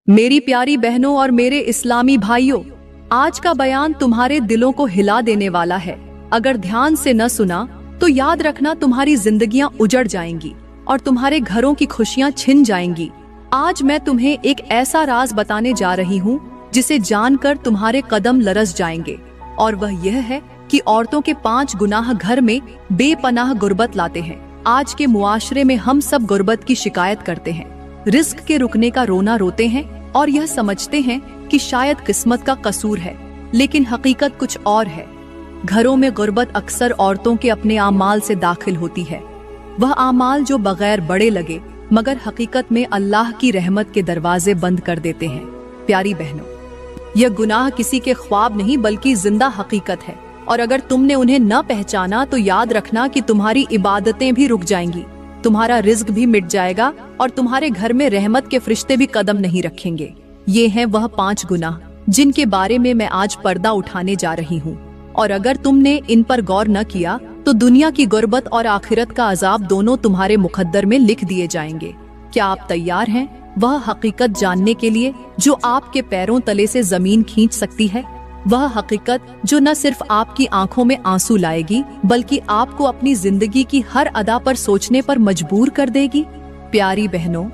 मेरी प्यारी बहनों और मेरे इस्लामी भाइयों, आज का बयान तुम्हारे दिलों को हिला देने वाला है। अगर ध्यान से न सुना तो याद रखना, तुम्हारी जिंदगियां उजड़ जाएंगी और तुम्हारे घरों की खुशियां छिन जाएंगी। आज मैं तुम्हें एक ऐसा राज बताने जा रही हूँ जिसे जानकर तुम्हारे कदम लरस जाएंगे, और वह यह है कि औरतों के 5 गुनाह घर में बेपनाह गुर्बत लाते हैं। आज के मुआशरे में हम सब गुर्बत की शिकायत करते हैं, रिस्क के रुकने का रोना रोते हैं और यह समझते हैं कि शायद किस्मत का कसूर है, लेकिन हकीकत कुछ और है। घरों में गुर्बत अक्सर औरतों के अपने आमाल से दाखिल होती है, वह आमाल जो बगैर बड़े लगे मगर हकीकत में अल्लाह की रहमत के दरवाजे बंद कर देते हैं। प्यारी बहनों, यह गुनाह किसी के ख्वाब नहीं बल्कि जिंदा हकीकत है, और अगर तुमने उन्हें न पहचाना तो याद रखना कि तुम्हारी इबादतें भी रुक जाएंगी, तुम्हारा रिज्क भी मिट जाएगा और तुम्हारे घर में रहमत के फरिश्ते भी कदम नहीं रखेंगे। ये हैं वह 5 गुनाह जिनके बारे में मैं आज पर्दा उठाने जा रही हूँ, और अगर तुमने इन पर गौर न किया तो दुनिया की गुर्बत और आखिरत का अजाब दोनों तुम्हारे मुकद्दर में लिख दिए जाएंगे। क्या आप तैयार हैं वह हकीकत जानने के लिए जो आपके पैरों तले से जमीन खींच सकती है? वह हकीकत जो न सिर्फ आपकी आंखों में आंसू लाएगी बल्कि आपको अपनी जिंदगी की हर अदा पर सोचने पर मजबूर कर देगी। प्यारी बहनों,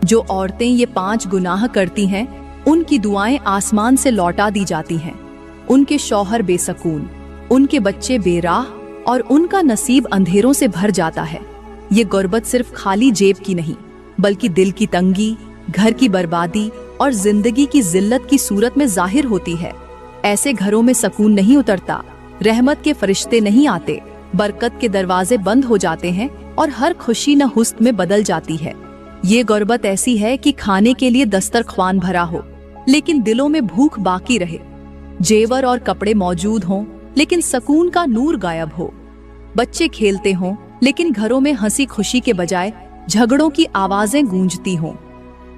जो औरतें ये 5 गुनाह करती हैं, उनकी दुआएं आसमान से लौटा दी जाती हैं। उनके शौहर बेसकून, उनके बच्चे बेराह और उनका नसीब अंधेरों से भर जाता है। ये गुर्बत सिर्फ खाली जेब की नहीं बल्कि दिल की तंगी, घर की बर्बादी और जिंदगी की जिल्लत की सूरत में जाहिर होती है। ऐसे घरों में सुकून नहीं उतरता, रहमत के फरिश्ते नहीं आते, बरकत के दरवाजे बंद हो जाते हैं और हर खुशी न हुस्न में बदल जाती है। ये गुर्बत ऐसी है कि खाने के लिए दस्तरख्वान भरा हो लेकिन दिलों में भूख बाकी रहे, जेवर और कपड़े मौजूद हों लेकिन सुकून का नूर गायब हो, बच्चे खेलते हों लेकिन घरों में हंसी खुशी के बजाय झगड़ों की आवाजें गूंजती हों।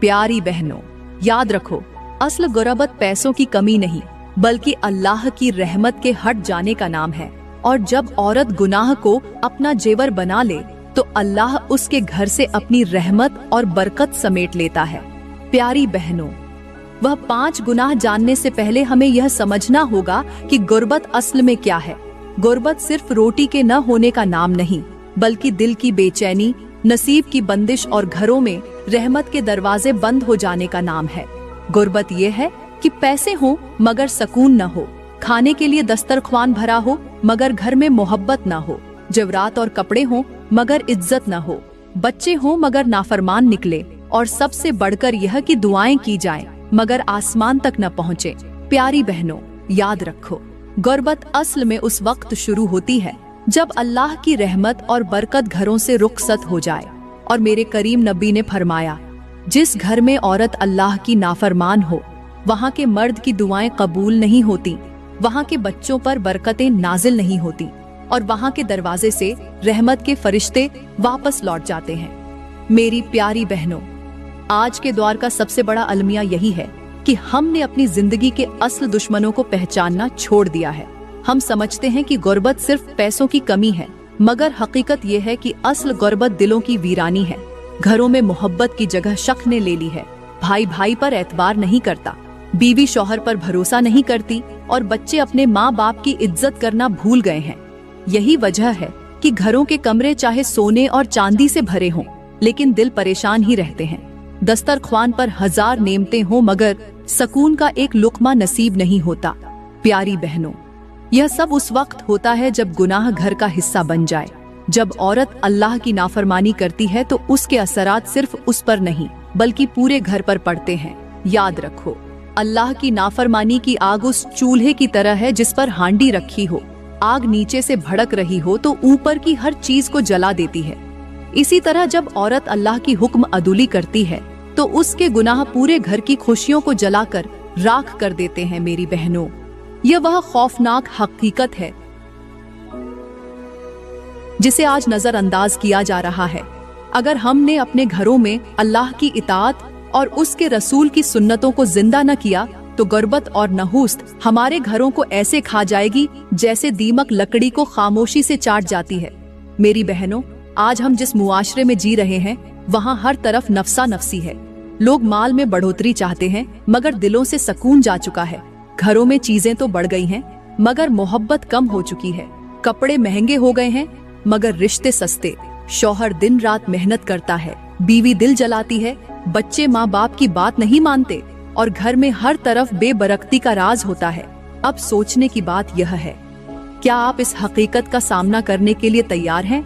प्यारी बहनों, याद रखो, असल गुर्बत पैसों की कमी नहीं बल्कि अल्लाह की रहमत के हट जाने का नाम है, और जब औरत गुनाह को अपना जेवर बना ले तो अल्लाह उसके घर से अपनी रहमत और बरकत समेट लेता है। प्यारी बहनों, वह 5 गुनाह जानने से पहले हमें यह समझना होगा कि गुर्बत असल में क्या है। गुर्बत सिर्फ रोटी के न होने का नाम नहीं बल्कि दिल की बेचैनी, नसीब की बंदिश और घरों में रहमत के दरवाजे बंद हो जाने का नाम है। गुर्बत यह है कि पैसे हो मगर सुकून न हो, खाने के लिए दस्तरख्वान भरा हो मगर घर में मोहब्बत न हो, जेवरात और कपड़े हो मगर इज्जत न हो, बच्चे हो मगर नाफरमान निकले, और सबसे बढ़कर यह कि दुआएं की जाएं मगर आसमान तक न पहुँचे। प्यारी बहनों, याद रखो, गुर्बत असल में उस वक्त शुरू होती है जब अल्लाह की रहमत और बरकत घरों से रुखसत हो जाए। और मेरे करीम नबी ने फरमाया, जिस घर में औरत अल्लाह की नाफरमान हो वहाँ के मर्द की दुआएं कबूल नहीं होती, वहाँ के बच्चों पर बरकतें नाजिल नहीं होती और वहाँ के दरवाजे से रहमत के फरिश्ते वापस लौट जाते हैं। मेरी प्यारी बहनों, आज के दौर का सबसे बड़ा अलमिया यही है कि हमने अपनी जिंदगी के असल दुश्मनों को पहचानना छोड़ दिया है। हम समझते हैं कि गुर्बत सिर्फ पैसों की कमी है, मगर हकीकत यह है कि असल गुर्बत दिलों की वीरानी है। घरों में मोहब्बत की जगह शक ने ले ली है, भाई भाई पर एतबार नहीं करता, बीवी शौहर पर भरोसा नहीं करती और बच्चे अपने माँ बाप की इज्जत करना भूल गए हैं। यही वजह है कि घरों के कमरे चाहे सोने और चांदी से भरे हों लेकिन दिल परेशान ही रहते हैं। दस्तरख्वान पर 1000 नेमतें हों मगर सुकून का एक लुकमा नसीब नहीं होता। प्यारी बहनों, यह सब उस वक्त होता है जब गुनाह घर का हिस्सा बन जाए। जब औरत अल्लाह की नाफरमानी करती है तो उसके असरात सिर्फ उस पर नहीं बल्कि पूरे घर पर पड़ते हैं। याद रखो, अल्लाह की नाफरमानी की आग उस चूल्हे की तरह है जिस पर हांडी रखी हो, आग नीचे से भड़क रही हो तो ऊपर की हर चीज को जला देती है। इसी तरह जब औरत अल्लाह की हुक्म अदुली करती है तो उसके गुनाह पूरे घर की खुशियों को जलाकर राख कर देते हैं। मेरी बहनों, यह वह खौफनाक हकीकत है जिसे आज नजरअंदाज किया जा रहा है। अगर हमने अपने घरों में अल्लाह की इताअत और उसके रसूल की सुन्नतों को जिंदा न किया तो गुर्बत और नहुस्त हमारे घरों को ऐसे खा जाएगी जैसे दीमक लकड़ी को खामोशी से चाट जाती है। मेरी बहनों, आज हम जिस मुआशरे में जी रहे हैं वहाँ हर तरफ नफसा नफसी है। लोग माल में बढ़ोतरी चाहते हैं, मगर दिलों से सुकून जा चुका है। घरों में चीजें तो बढ़ गई हैं, मगर मोहब्बत कम हो चुकी है। कपड़े महंगे हो गए हैं, मगर रिश्ते सस्ते। शौहर दिन रात मेहनत करता है, बीवी दिल जलाती है, बच्चे माँ बाप की बात नहीं मानते और घर में हर तरफ बेबरकती का राज होता है। अब सोचने की बात यह है, क्या आप इस हकीकत का सामना करने के लिए तैयार हैं?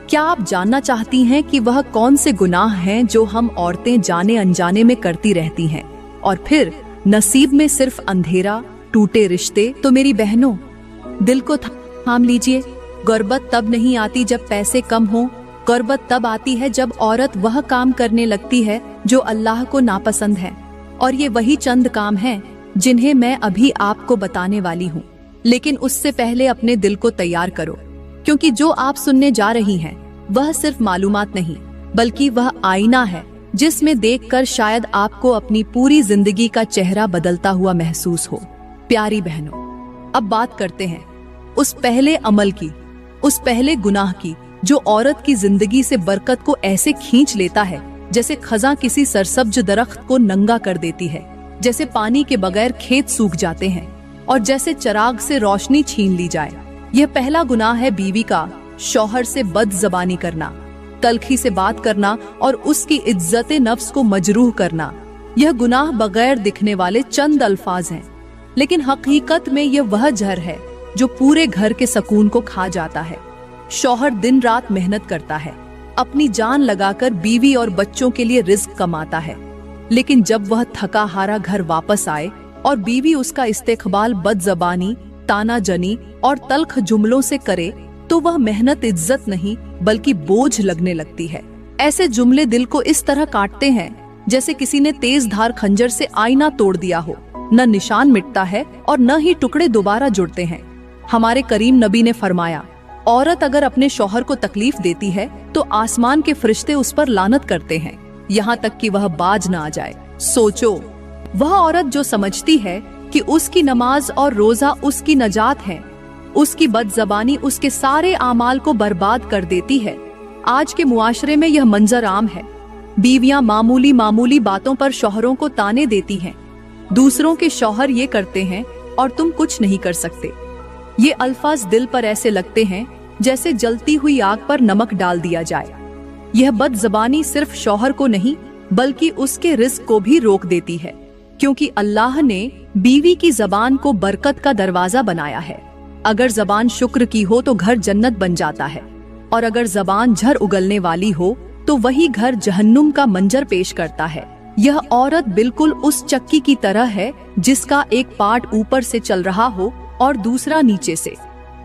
क्या आप जानना चाहती हैं कि वह कौन से गुनाह हैं जो हम औरतें जाने अनजाने में करती रहती हैं, और फिर नसीब में सिर्फ अंधेरा, टूटे रिश्ते? तो मेरी बहनों, दिल को थाम लीजिए। गुर्बत तब नहीं आती जब पैसे कम हो, गुर्बत तब आती है जब औरत वह काम करने लगती है जो अल्लाह को नापसंद है। और ये वही चंद काम हैं जिन्हें मैं अभी आपको बताने वाली हूँ। लेकिन उससे पहले अपने दिल को तैयार करो, क्योंकि जो आप सुनने जा रही हैं वह सिर्फ मालूमात नहीं, बल्कि वह आईना है जिसमें देखकर शायद आपको अपनी पूरी जिंदगी का चेहरा बदलता हुआ महसूस हो। प्यारी बहनों, अब बात करते हैं उस पहले अमल की, उस पहले गुनाह की जो औरत की जिंदगी से बरकत को ऐसे खींच लेता है जैसे खजा किसी सरसब्ज दरख्त को नंगा कर देती है, जैसे पानी के बगैर खेत सूख जाते हैं और जैसे चिराग से रोशनी छीन ली जाए। यह पहला गुनाह है बीवी का शौहर से बदज़बानी करना, तल्खी से बात करना और उसकी इज्जत नफ्स को मजरूह करना। यह गुनाह बगैर दिखने वाले चंद अल्फाज हैं, लेकिन हकीकत में यह वह जहर है जो पूरे घर के सुकून को खा जाता है। शौहर दिन रात मेहनत करता है, अपनी जान लगाकर बीवी और बच्चों के लिए रिज्क कमाता है, लेकिन जब वह थका हारा घर वापस आए और बीवी उसका इस्तेकबाल बदज़बानी, तानाजनी और तल्ख जुमलों से करे, तो वह मेहनत इज्जत नहीं बल्कि बोझ लगने लगती है। ऐसे जुमले दिल को इस तरह काटते हैं जैसे किसी ने तेज धार खंजर से आईना तोड़ दिया हो। न निशान मिटता है और न ही टुकड़े दोबारा जुड़ते हैं। हमारे करीम नबी ने फरमाया, औरत अगर अपने शौहर को तकलीफ देती है तो आसमान के फरिश्ते उस पर लानत करते हैं, यहाँ तक कि वह बाज न आ जाए। सोचो, वह औरत जो समझती है कि उसकी नमाज और रोजा उसकी नजात है, उसकी बदज़बानी उसके सारे आमाल को बर्बाद कर देती है। आज के मुआशरे में यह मंजर आम है। बीवियां मामूली मामूली बातों पर शौहरों को ताने देती हैं। दूसरों के शौहर ये करते हैं और तुम कुछ नहीं कर सकते। ये अल्फाज दिल पर ऐसे लगते हैं जैसे जलती हुई आग पर नमक डाल दिया जाए। यह बदज़बानी सिर्फ शौहर को नहीं बल्कि उसके रिज़्क को भी रोक देती है, क्योंकि अल्लाह ने बीवी की जबान को बरकत का दरवाजा बनाया है। अगर जबान शुक्र की हो तो घर जन्नत बन जाता है, और अगर जबान झर उगलने वाली हो तो वही घर जहन्नुम का मंजर पेश करता है। यह औरत बिल्कुल उस चक्की की तरह है जिसका एक पार्ट ऊपर से चल रहा हो और दूसरा नीचे से,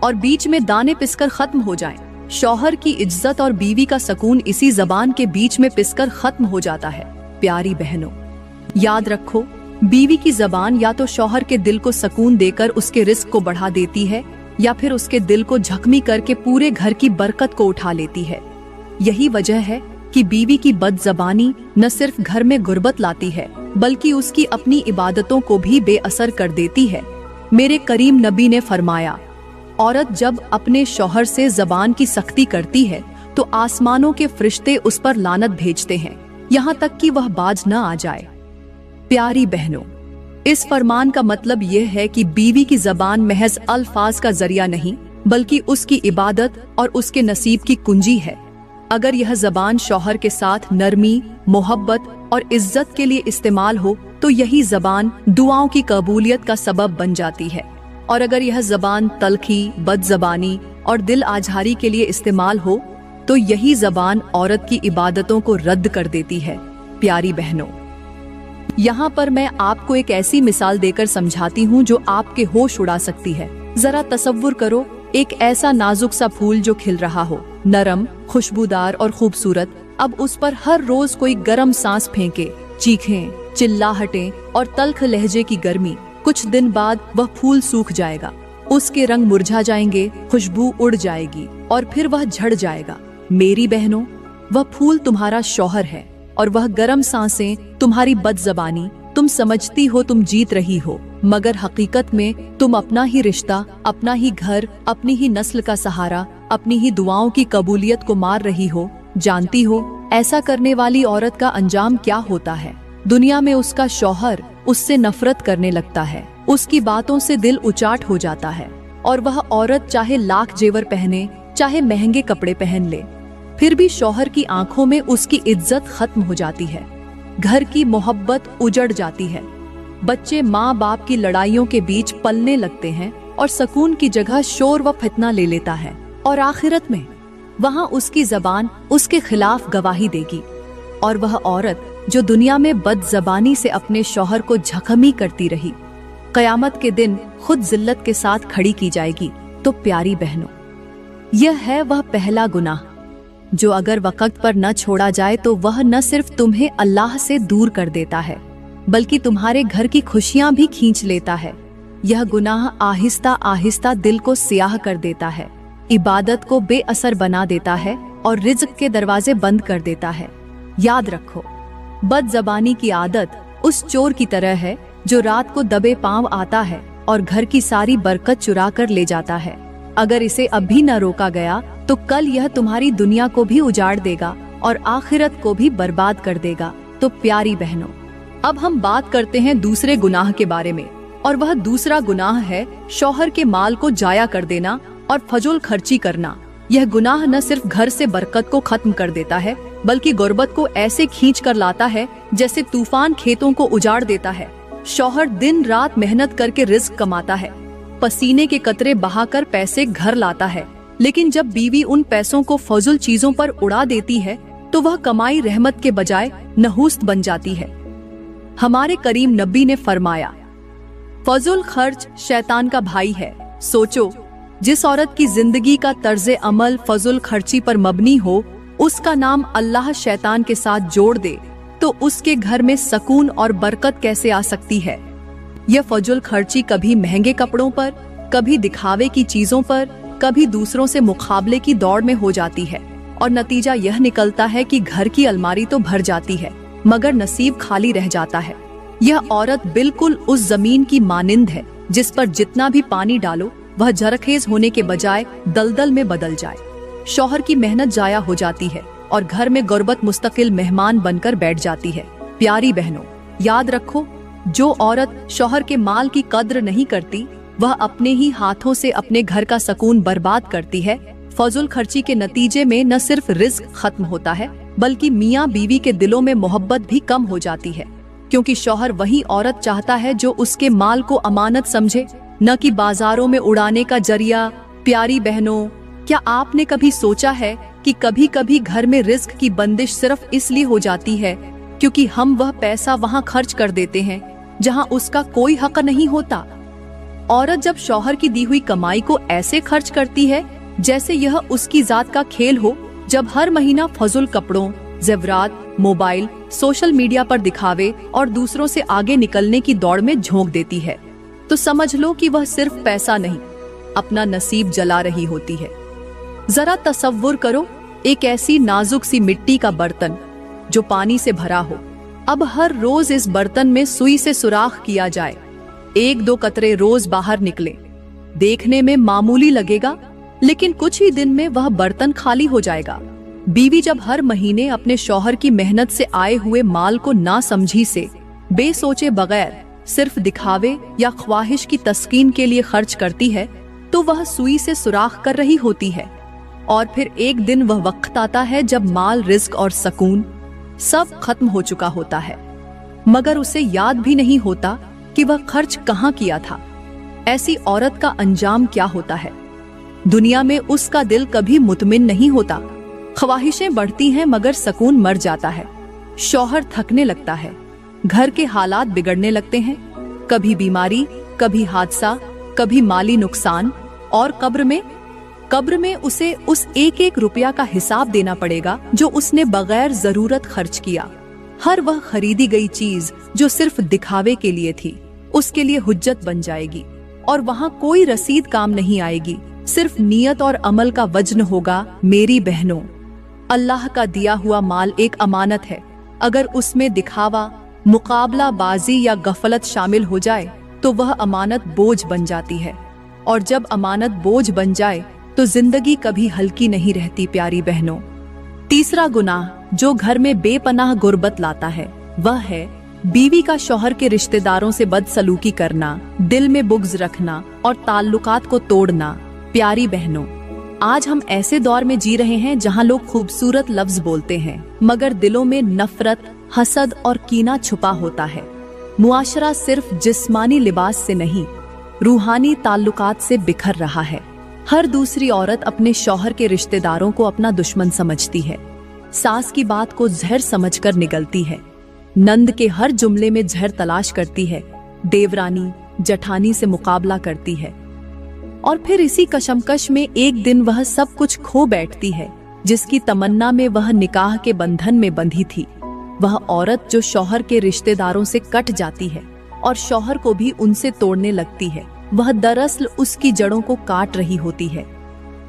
और बीच में दाने पिसकर खत्म हो जाएं। शौहर की इज्जत और बीवी का सुकून इसी जबान के बीच में पिसकर खत्म हो जाता है। प्यारी बहनों, याद रखो, बीवी की जबान या तो शौहर के दिल को सुकून देकर उसके रिस्क को बढ़ा देती है, या फिर उसके दिल को जख्मी करके पूरे घर की बरकत को उठा लेती है। यही वजह है कि बीवी की बदज़बानी न सिर्फ घर में गुर्बत लाती है बल्कि उसकी अपनी इबादतों को भी बेअसर कर देती है। मेरे करीम नबी ने फरमाया, औरत जब अपने शौहर से जबान की सख्ती करती है तो आसमानों के फरिश्ते उस पर लानत भेजते हैं, यहाँ तक कि वह बाज न आ जाए। प्यारी बहनों, इस फरमान का मतलब यह है कि बीवी की जबान महज अल्फाज का जरिया नहीं बल्कि उसकी इबादत और उसके नसीब की कुंजी है। अगर यह जबान शौहर के साथ नरमी, मोहब्बत और इज्जत के लिए इस्तेमाल हो तो यही जबान दुआओं की कबूलियत का सबब बन जाती है, और अगर यह जबान तल्खी, बदज़बानी और दिल आजहारी के लिए इस्तेमाल हो तो यही जबान औरत की इबादतों को रद्द कर देती है। प्यारी बहनों, यहाँ पर मैं आपको एक ऐसी मिसाल देकर समझाती हूँ जो आपके होश उड़ा सकती है। जरा तसव्वुर करो, एक ऐसा नाजुक सा फूल जो खिल रहा हो, नरम, खुशबूदार और खूबसूरत। अब उस पर हर रोज कोई गर्म सांस फेंके, चीखें, चिल्लाहटें और तल्ख लहजे की गर्मी। कुछ दिन बाद वह फूल सूख जाएगा, उसके रंग मुरझा जाएंगे, खुशबू उड़ जाएगी और फिर वह झड़ जाएगा। मेरी बहनों, वह फूल तुम्हारा शौहर है और वह गर्म सांसें तुम्हारी बदज़बानी। तुम समझती हो तुम जीत रही हो, मगर हकीकत में तुम अपना ही रिश्ता, अपना ही घर, अपनी ही नस्ल का सहारा, अपनी ही दुआओं की कबूलियत को मार रही हो। जानती हो, ऐसा करने वाली औरत का अंजाम क्या होता है? दुनिया में उसका शौहर उससे नफरत करने लगता है, उसकी बातों से दिल उचाट हो जाता है और वह औरत चाहे लाख जेवर पहने, चाहे महंगे कपड़े पहन ले, फिर भी शौहर की आंखों में उसकी इज्जत खत्म हो जाती है। घर की मोहब्बत उजड़ जाती है। बच्चे माँ बाप की लड़ाइयों के बीच पलने लगते हैं और सुकून की जगह शोर व फितना ले लेता है। और आखिरत में वहाँ उसकी जबान उसके खिलाफ गवाही देगी। और वह औरत जो दुनिया में बदजबानी से अपने शौहर को झकमी करती रही, कयामत के दिन खुद जिल्लत के साथ खड़ी की जाएगी। तो प्यारी बहनों, यह है वह पहला गुनाह जो अगर वक्त पर न छोड़ा जाए तो वह न सिर्फ तुम्हें अल्लाह से दूर कर देता है, बल्कि तुम्हारे घर की खुशियां भी खींच लेता है। यह गुनाह आहिस्ता आहिस्ता दिल को सियाह कर देता है, इबादत को बेअसर बना देता है और रिज़्क के दरवाजे बंद कर देता है। याद रखो, बदजबानी की आदत उस चोर की तरह है जो रात को दबे पांव आता है और घर की सारी बरकत चुरा कर ले जाता है। अगर इसे अभी न रोका गया तो कल यह तुम्हारी दुनिया को भी उजाड़ देगा और आखिरत को भी बर्बाद कर देगा। तो प्यारी बहनों, अब हम बात करते हैं दूसरे गुनाह के बारे में, और वह दूसरा गुनाह है शौहर के माल को जाया कर देना और फजूल खर्ची करना। यह गुनाह न सिर्फ घर से बरकत को खत्म कर देता है, बल्कि गुर्बत को ऐसे खींच कर लाता है जैसे तूफान खेतों को उजाड़ देता है। शौहर दिन रात मेहनत करके रिज़्क कमाता है, पसीने के कतरे बहाकर पैसे घर लाता है, लेकिन जब बीवी उन पैसों को फजूल चीजों पर उड़ा देती है तो वह कमाई रहमत के बजाय नहूस्त बन जाती है। हमारे करीम नबी ने फरमाया, फजूल खर्च शैतान का भाई है। सोचो, जिस औरत की जिंदगी का तर्जे अमल फजूल खर्ची पर मबनी हो, उसका नाम अल्लाह शैतान के साथ जोड़ दे तो उसके घर में सुकून और बरकत कैसे आ सकती है। यह फजूल खर्ची कभी महंगे कपड़ों पर, कभी दिखावे की चीजों पर, कभी दूसरों से मुकाबले की दौड़ में हो जाती है और नतीजा यह निकलता है कि घर की अलमारी तो भर जाती है मगर नसीब खाली रह जाता है। यह औरत बिल्कुल उस जमीन की मानिंद है जिस पर जितना भी पानी डालो वह जरखेज होने के बजाय दलदल में बदल जाए। शौहर की मेहनत जाया हो जाती है और घर में गुर्बत मुस्तकिल मेहमान बनकर बैठ जाती है। प्यारी बहनों, याद रखो, जो औरत शौहर के माल की कद्र नहीं करती वह अपने ही हाथों से अपने घर का सुकून बर्बाद करती है। फजूल खर्ची के नतीजे में न सिर्फ रिज़्क खत्म होता है, बल्कि मियाँ बीवी के दिलों में मोहब्बत भी कम हो जाती है, क्योंकि शौहर वही औरत चाहता है जो उसके माल को अमानत समझे, न कि बाजारों में उड़ाने का जरिया। प्यारी बहनों, क्या आपने कभी सोचा है कि कभी कभी घर में रिज़्क की बंदिश सिर्फ इसलिए हो जाती है क्योंकि हम वह पैसा वहां खर्च कर देते हैं जहां उसका कोई हक नहीं होता। औरत जब शौहर की दी हुई कमाई को ऐसे खर्च करती है जैसे यह उसकी जात का खेल हो, जब हर महीना फजूल कपड़ों, जेवरात, मोबाइल, सोशल मीडिया पर दिखावे और दूसरों से आगे निकलने की दौड़ में झोंक देती है, तो समझ लो कि वह सिर्फ पैसा नहीं, अपना नसीब जला रही होती है। जरा तसव्वुर करो, एक ऐसी नाजुक सी मिट्टी का बर्तन जो पानी से भरा हो। अब हर रोज इस बर्तन में सुई से सुराख किया जाए, एक दो कतरे रोज बाहर निकले। देखने में मामूली लगेगा, लेकिन कुछ ही दिन में वह बर्तन खाली हो जाएगा। बीवी जब हर महीने अपने शौहर की मेहनत से आए हुए माल को ना समझी से बेसोचे बगैर सिर्फ दिखावे या ख्वाहिश की तस्कीन के लिए खर्च करती है, तो वह सुई से सुराख कर रही होती है। और फिर एक दिन वह वक्त आता है जब माल, रिज़्क और सुकून सब खत्म हो चुका होता है, मगर उसे याद भी नहीं होता कि वह खर्च कहाँ किया था। ऐसी औरत का अंजाम क्या होता है? दुनिया में उसका दिल कभी मुतमिन नहीं होता। ख्वाहिशें बढ़ती हैं मगर सुकून मर जाता है। शौहर थकने लगता है, घर के हालात बिगड़ने लगते हैं, कभी बीमारी, कभी हादसा, कभी माली नुकसान, और कब्र में उसे उस एक एक रुपया का हिसाब देना पड़ेगा जो उसने बगैर जरूरत खर्च किया। हर वह खरीदी गई चीज जो सिर्फ दिखावे के लिए थी, उसके लिए हुज्जत बन जाएगी और वहां कोई रसीद काम नहीं आएगी, सिर्फ नियत और अमल का वजन होगा। मेरी बहनों, अल्लाह का दिया हुआ माल एक अमानत है। अगर उसमें दिखावा, मुकाबला बाजी या गफलत शामिल हो जाए तो वह अमानत बोझ बन जाती है, और जब अमानत बोझ बन जाए तो जिंदगी कभी हल्की नहीं रहती। प्यारी बहनों, तीसरा गुनाह जो घर में बेपनाह गुर्बत लाता है वह है बीवी का शौहर के रिश्तेदारों से बदसलूकी करना, दिल में बुग़्ज़ रखना और ताल्लुकात को तोड़ना। प्यारी बहनों, आज हम ऐसे दौर में जी रहे हैं जहां लोग खूबसूरत लफ्ज बोलते हैं मगर दिलों में नफरत, हसद और कीना छुपा होता है। मुआशरा सिर्फ जिस्मानी लिबास से नहीं, रूहानी ताल्लुकात से बिखर रहा है। हर दूसरी औरत अपने शौहर के रिश्तेदारों को अपना दुश्मन समझती है, सास की बात को जहर समझकर निगलती है, नंद के हर जुमले में जहर तलाश करती है, देवरानी जठानी से मुकाबला करती है और फिर इसी कशमकश में एक दिन वह सब कुछ खो बैठती है जिसकी तमन्ना में वह निकाह के बंधन में बंधी थी। वह औरत जो शौहर के रिश्तेदारों से कट जाती है और शौहर को भी उनसे तोड़ने लगती है, वह दरअसल उसकी जड़ों को काट रही होती है।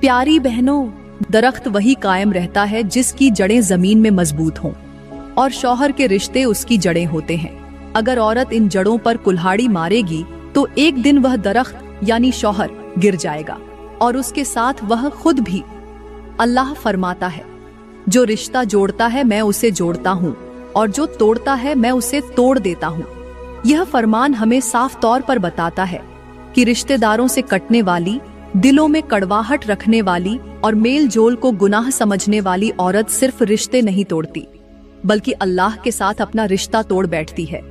प्यारी बहनों, दरख्त वही कायम रहता है जिसकी जड़ें जमीन में मजबूत हों और शौहर के रिश्ते उसकी जड़ें होते हैं। अगर औरत इन जड़ों पर कुल्हाड़ी मारेगी तो एक दिन वह दरख्त यानी शौहर गिर जाएगा और उसके साथ वह खुद भी। अल्लाह फरमाता है, जो रिश्ता जोड़ता है मैं उसे जोड़ता हूँ और जो तोड़ता है मैं उसे तोड़ देता हूँ। यह फरमान हमें साफ तौर पर बताता है कि रिश्तेदारों से कटने वाली, दिलों में कड़वाहट रखने वाली और मेल जोल को गुनाह समझने वाली औरत सिर्फ रिश्ते नहीं तोड़ती बल्कि अल्लाह के साथ अपना रिश्ता तोड़ बैठती है।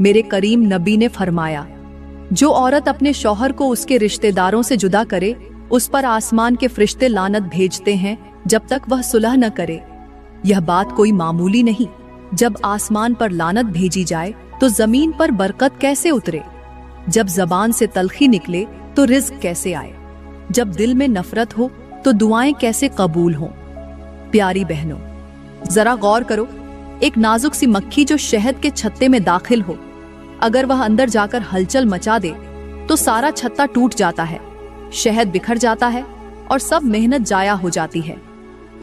मेरे करीम नबी ने फरमाया, जो औरत अपने शौहर को उसके रिश्तेदारों से जुदा करे उस पर आसमान के फरिश्ते लानत भेजते हैं जब तक वह सुलह न करे। यह बात कोई मामूली नहीं। जब आसमान पर लानत भेजी जाए तो जमीन पर बरकत कैसे उतरे? जब जबान से तलखी निकले तो रिज्क कैसे आए? जब दिल में नफरत हो तो दुआएं कैसे कबूल हों? प्यारी बहनों, जरा गौर करो, एक नाजुक सी मक्खी जो शहद के छत्ते में दाखिल हो, अगर वह अंदर जाकर हलचल मचा दे तो सारा छत्ता टूट जाता है, शहद बिखर जाता है और सब मेहनत जाया हो जाती है।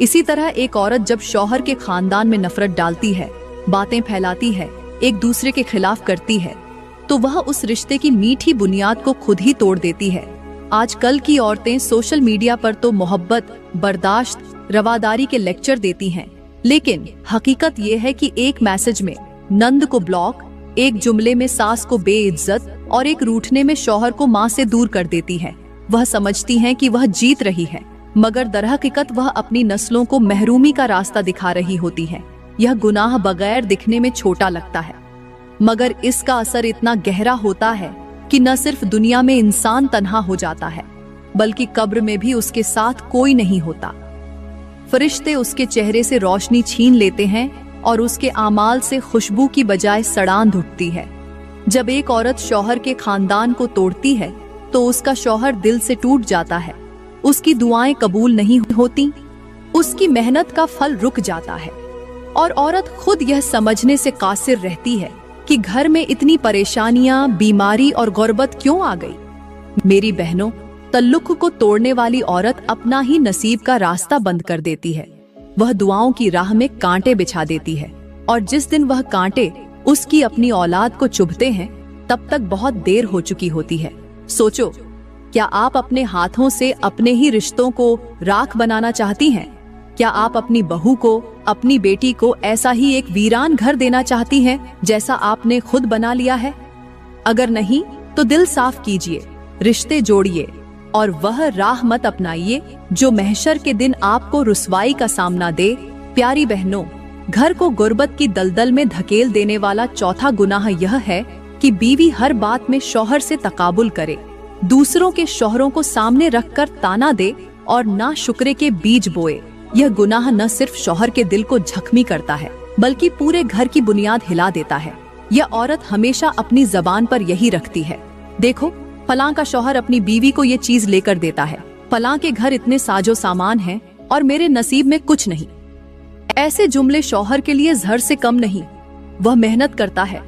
इसी तरह एक औरत जब शौहर के खानदान में नफरत डालती है, बातें फैलाती है, एक दूसरे के खिलाफ करती है, तो वह उस रिश्ते की मीठी बुनियाद को खुद ही तोड़ देती है। आजकल की औरतें सोशल मीडिया पर तो मोहब्बत, बर्दाश्त, रवादारी के लेक्चर देती हैं, लेकिन हकीकत ये है कि एक मैसेज में नंद को ब्लॉक, एक जुमले में सास को बेइज्जत और एक रूठने में शौहर को माँ से दूर कर देती है। वह समझती हैं कि वह जीत रही है, मगर दरहकीकत वह अपनी नस्लों को महरूमी का रास्ता दिखा रही होती है। यह गुनाह बगैर दिखने में छोटा लगता है, मगर इसका असर इतना गहरा होता है कि न सिर्फ दुनिया में इंसान तन्हा हो जाता है, बल्कि कब्र में भी उसके साथ कोई नहीं होता। फरिश्ते उसके चेहरे से रोशनी छीन लेते हैं और उसके आमाल से खुशबू की बजाय सड़ांध उठती है। जब एक औरत शौहर के खानदान को तोड़ती है तो उसका शौहर दिल से टूट जाता है, उसकी दुआएं कबूल नहीं होती, उसकी मेहनत का फल रुक जाता है और औरत खुद यह समझने से कासिर रहती है कि घर में इतनी परेशानियां, बीमारी और गुर्बत क्यों आ गई। मेरी बहनों, तल्लुक को तोड़ने वाली औरत अपना ही नसीब का रास्ता बंद कर देती है। वह दुआओं की राह में कांटे बिछा देती है और जिस दिन वह कांटे उसकी अपनी औलाद को चुभते हैं तब तक बहुत देर हो चुकी होती है। सोचो, क्या आप अपने हाथों से अपने ही रिश्तों को राख बनाना चाहती हैं? क्या आप अपनी बहू को, अपनी बेटी को ऐसा ही एक वीरान घर देना चाहती हैं जैसा आपने खुद बना लिया है? अगर नहीं तो दिल साफ कीजिए, रिश्ते जोड़िए और वह राह मत अपनाइए जो महशर के दिन आपको रुसवाई का सामना दे। प्यारी बहनों, घर को गुर्बत की दलदल में धकेल देने वाला चौथा गुनाह यह है कि बीवी हर बात में शौहर से तकाबुल करे, दूसरों के शौहरों को सामने रखकर ताना दे और ना शुक्रे के बीज बोए। यह गुनाह न सिर्फ शौहर के दिल को जख्मी करता है बल्कि पूरे घर की बुनियाद हिला देता है। यह औरत हमेशा अपनी जबान पर यही रखती है, देखो फलां का शौहर अपनी बीवी को ये चीज लेकर देता है, फलां के घर इतने साजो सामान हैं और मेरे नसीब में कुछ नहीं। ऐसे जुमले शौहर के लिए जहर से कम नहीं। वह मेहनत करता है,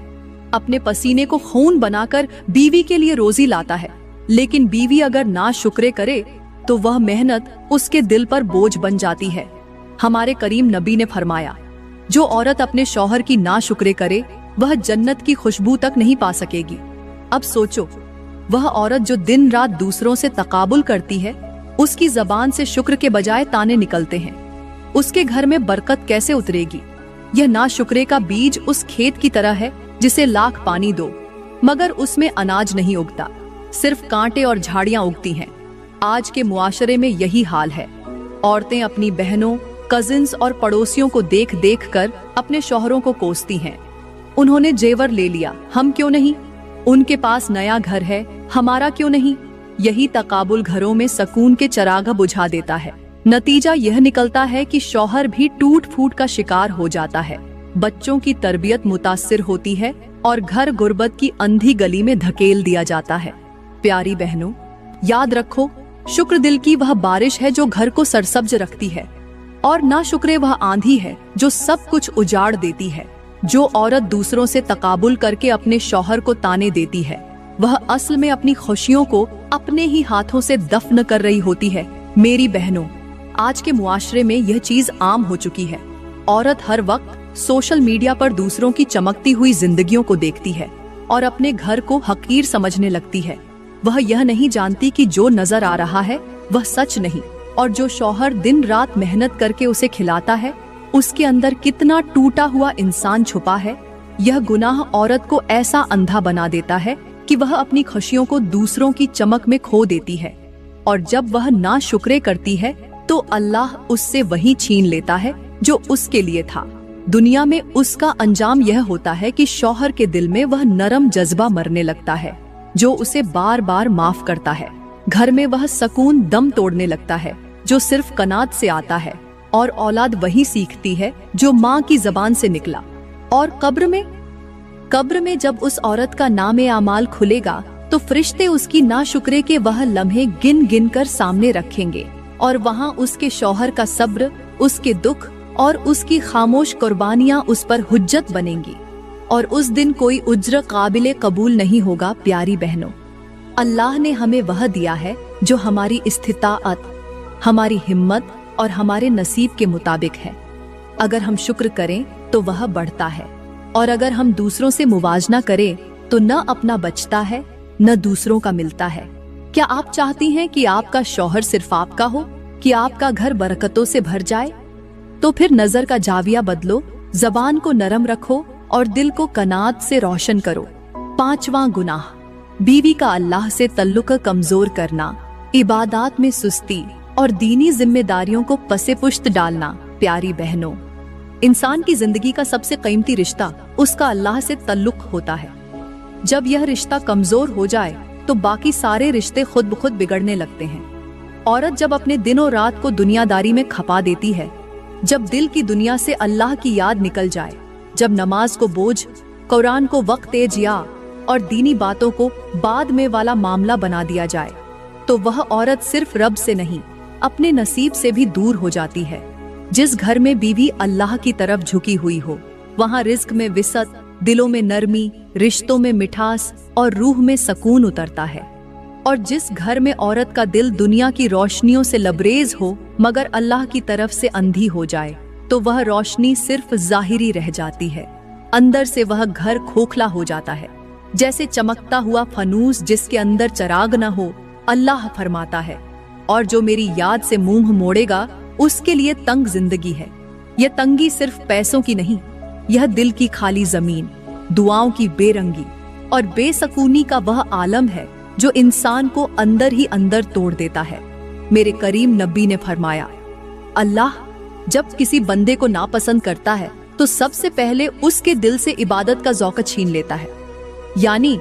अपने पसीने को खून बनाकर बीवी के लिए रोजी लाता है, लेकिन बीवी अगर ना शुक्रे करे तो वह मेहनत उसके दिल पर बोझ बन जाती है। हमारे करीम नबी ने फरमाया, जो औरत अपने शौहर की ना शुक्रे करे वह जन्नत की खुशबू तक नहीं पा सकेगी। अब सोचो, वह औरत जो दिन रात दूसरों से तकाबुल करती है, उसकी जबान से शुक्र के बजाय ताने निकलते हैं। उसके घर में बरकत कैसे उतरेगी। यह नाशुक्रे का बीज उस खेत की तरह है जिसे लाख पानी दो मगर उसमें अनाज नहीं उगता, सिर्फ कांटे और झाड़ियां उगती हैं। आज के मुआशरे में यही हाल है। औरतें अपनी बहनों, कजिन्स और पड़ोसियों को देख देख कर अपने शौहरों को कोसती हैं। उन्होंने जेवर ले लिया, हम क्यों नहीं? उनके पास नया घर है, हमारा क्यों नहीं? यही तकाबुल घरों में सकून के चराग बुझा देता है। नतीजा यह निकलता है कि शौहर भी टूट फूट का शिकार हो जाता है, बच्चों की तरबियत मुतासिर होती है और घर गुर्बत की अंधी गली में धकेल दिया जाता है। प्यारी बहनों, याद रखो, शुक्र दिल की वह बारिश है जो घर को सरसब्ज रखती है, और नाशुक्रे वह आंधी है जो सब कुछ उजाड़ देती है। जो औरत दूसरों से तकाबुल करके अपने शौहर को ताने देती है, वह असल में अपनी खुशियों को अपने ही हाथों से दफन कर रही होती है। मेरी बहनों, आज के मुआशरे में यह चीज आम हो चुकी है। औरत हर वक्त सोशल मीडिया पर दूसरों की चमकती हुई जिंदगियों को देखती है और अपने घर को हकीर समझने लगती है। वह यह नहीं जानती कि जो नजर आ रहा है वह सच नहीं, और जो शौहर दिन रात मेहनत करके उसे खिलाता है, उसके अंदर कितना टूटा हुआ इंसान छुपा है। यह गुनाह औरत को ऐसा अंधा बना देता है कि वह अपनी खुशियों को दूसरों की चमक में खो देती है, और जब वह नाशुक्रे करती है तो अल्लाह उससे वही छीन लेता है जो उसके लिए था। दुनिया में उसका अंजाम यह होता है कि शौहर के दिल में वह नरम जज्बा मरने लगता है जो उसे बार बार माफ करता है। घर में वह सकून दम तोड़ने लगता है जो सिर्फ कनात से आता है, और औलाद वही सीखती है जो माँ की जबान से निकला। और कब्र में जब उस औरत का नामे आमाल खुलेगा तो फरिश्ते उसकी नाशुक्रे के वह लम्हे गिन गिन कर सामने रखेंगे, और वहाँ उसके शौहर का सब्र, उसके दुख और उसकी खामोश कुर्बानियां उस पर हुज्जत बनेंगी, और उस दिन कोई उज्र काबिले कबूल नहीं होगा। प्यारी बहनों, अल्लाह ने हमें वह दिया है जो हमारी इस्तिताअत, हमारी हिम्मत और हमारे नसीब के मुताबिक है। अगर हम शुक्र करें तो वह बढ़ता है, और अगर हम दूसरों से मुवाजना करें तो न अपना बचता है न दूसरों का मिलता है। क्या आप चाहती हैं कि आपका शौहर सिर्फ आपका हो, कि आपका घर बरकतों से भर जाए? तो फिर नजर का जाविया बदलो, जबान को नरम रखो और दिल को कनात से रोशन करो। 5वां गुनाह, बीवी का अल्लाह से तल्लुक कमजोर करना, इबादत में सुस्ती और दीनी जिम्मेदारियों को पसे पुश्त डालना। प्यारी बहनों, इंसान की जिंदगी का सबसे कीमती रिश्ता उसका अल्लाह से तल्लुक होता है। जब यह रिश्ता कमजोर हो जाए तो बाकी सारे रिश्ते खुद ब खुद बिगड़ने लगते हैं। औरत जब अपने दिनों रात को दुनियादारी में खपा देती है, जब दिल की दुनिया से अल्लाह की याद निकल जाए, जब नमाज को बोझ, कुरान को वक्त जिया और दीनी बातों को बाद में वाला मामला बना दिया जाए, तो वह औरत सिर्फ रब से नहीं, अपने नसीब से भी दूर हो जाती है। जिस घर में बीवी अल्लाह की तरफ झुकी हुई हो, वहाँ रिज्क में विसत, दिलों में नरमी, रिश्तों में मिठास और रूह में सकून उतरता है। और जिस घर में औरत का दिल दुनिया की रोशनियों से लबरेज हो मगर अल्लाह की तरफ से अंधी हो जाए, तो वह रोशनी सिर्फ जाहिरी रह जाती है। अंदर से वह घर खोखला हो जाता है, जैसे चमकता हुआ फनूस जिसके अंदर चराग न हो। अल्लाह फरमाता है, और जो मेरी याद से मुंह मोड़ेगा उसके लिए तंग जिंदगी है। यह तंगी सिर्फ पैसों की नहीं, यह दिल की खाली जमीन, दुआओं की बेरंगी और बेसकूनी का वह आलम है जो इंसान को अंदर ही अंदर तोड़ देता है। मेरे करीम नबी ने फरमाया, अल्लाह जब किसी बंदे को नापसंद करता है तो सबसे पहले उसके दिल से इबादत का ज़ौक़ छीन लेता है। यानी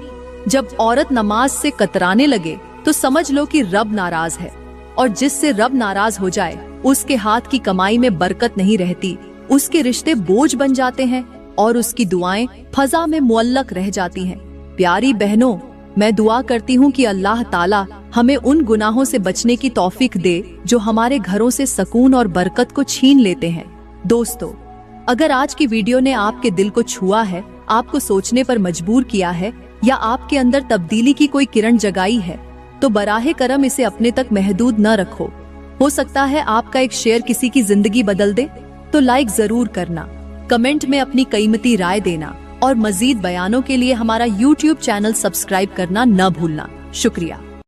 जब औरत नमाज से कतराने लगे तो समझ लो कि रब नाराज है, और जिससे रब नाराज हो जाए उसके हाथ की कमाई में बरकत नहीं रहती, उसके रिश्ते बोझ बन जाते हैं और उसकी दुआएं फजा में मुअल्लक रह जाती हैं। प्यारी बहनों, मैं दुआ करती हूँ कि अल्लाह ताला हमें उन गुनाहों से बचने की तौफीक दे जो हमारे घरों से सकून और बरकत को छीन लेते हैं। दोस्तों, अगर आज की वीडियो ने आपके दिल को छुआ है, आपको सोचने पर मजबूर किया है या आपके अंदर तब्दीली की कोई किरण जगाई है, तो बराहे करम इसे अपने तक महदूद न रखो। हो सकता है आपका एक शेयर किसी की जिंदगी बदल दे। तो लाइक जरूर करना, कमेंट में अपनी कीमती राय देना और मजीद बयानों के लिए हमारा YouTube चैनल सब्सक्राइब करना न भूलना। शुक्रिया।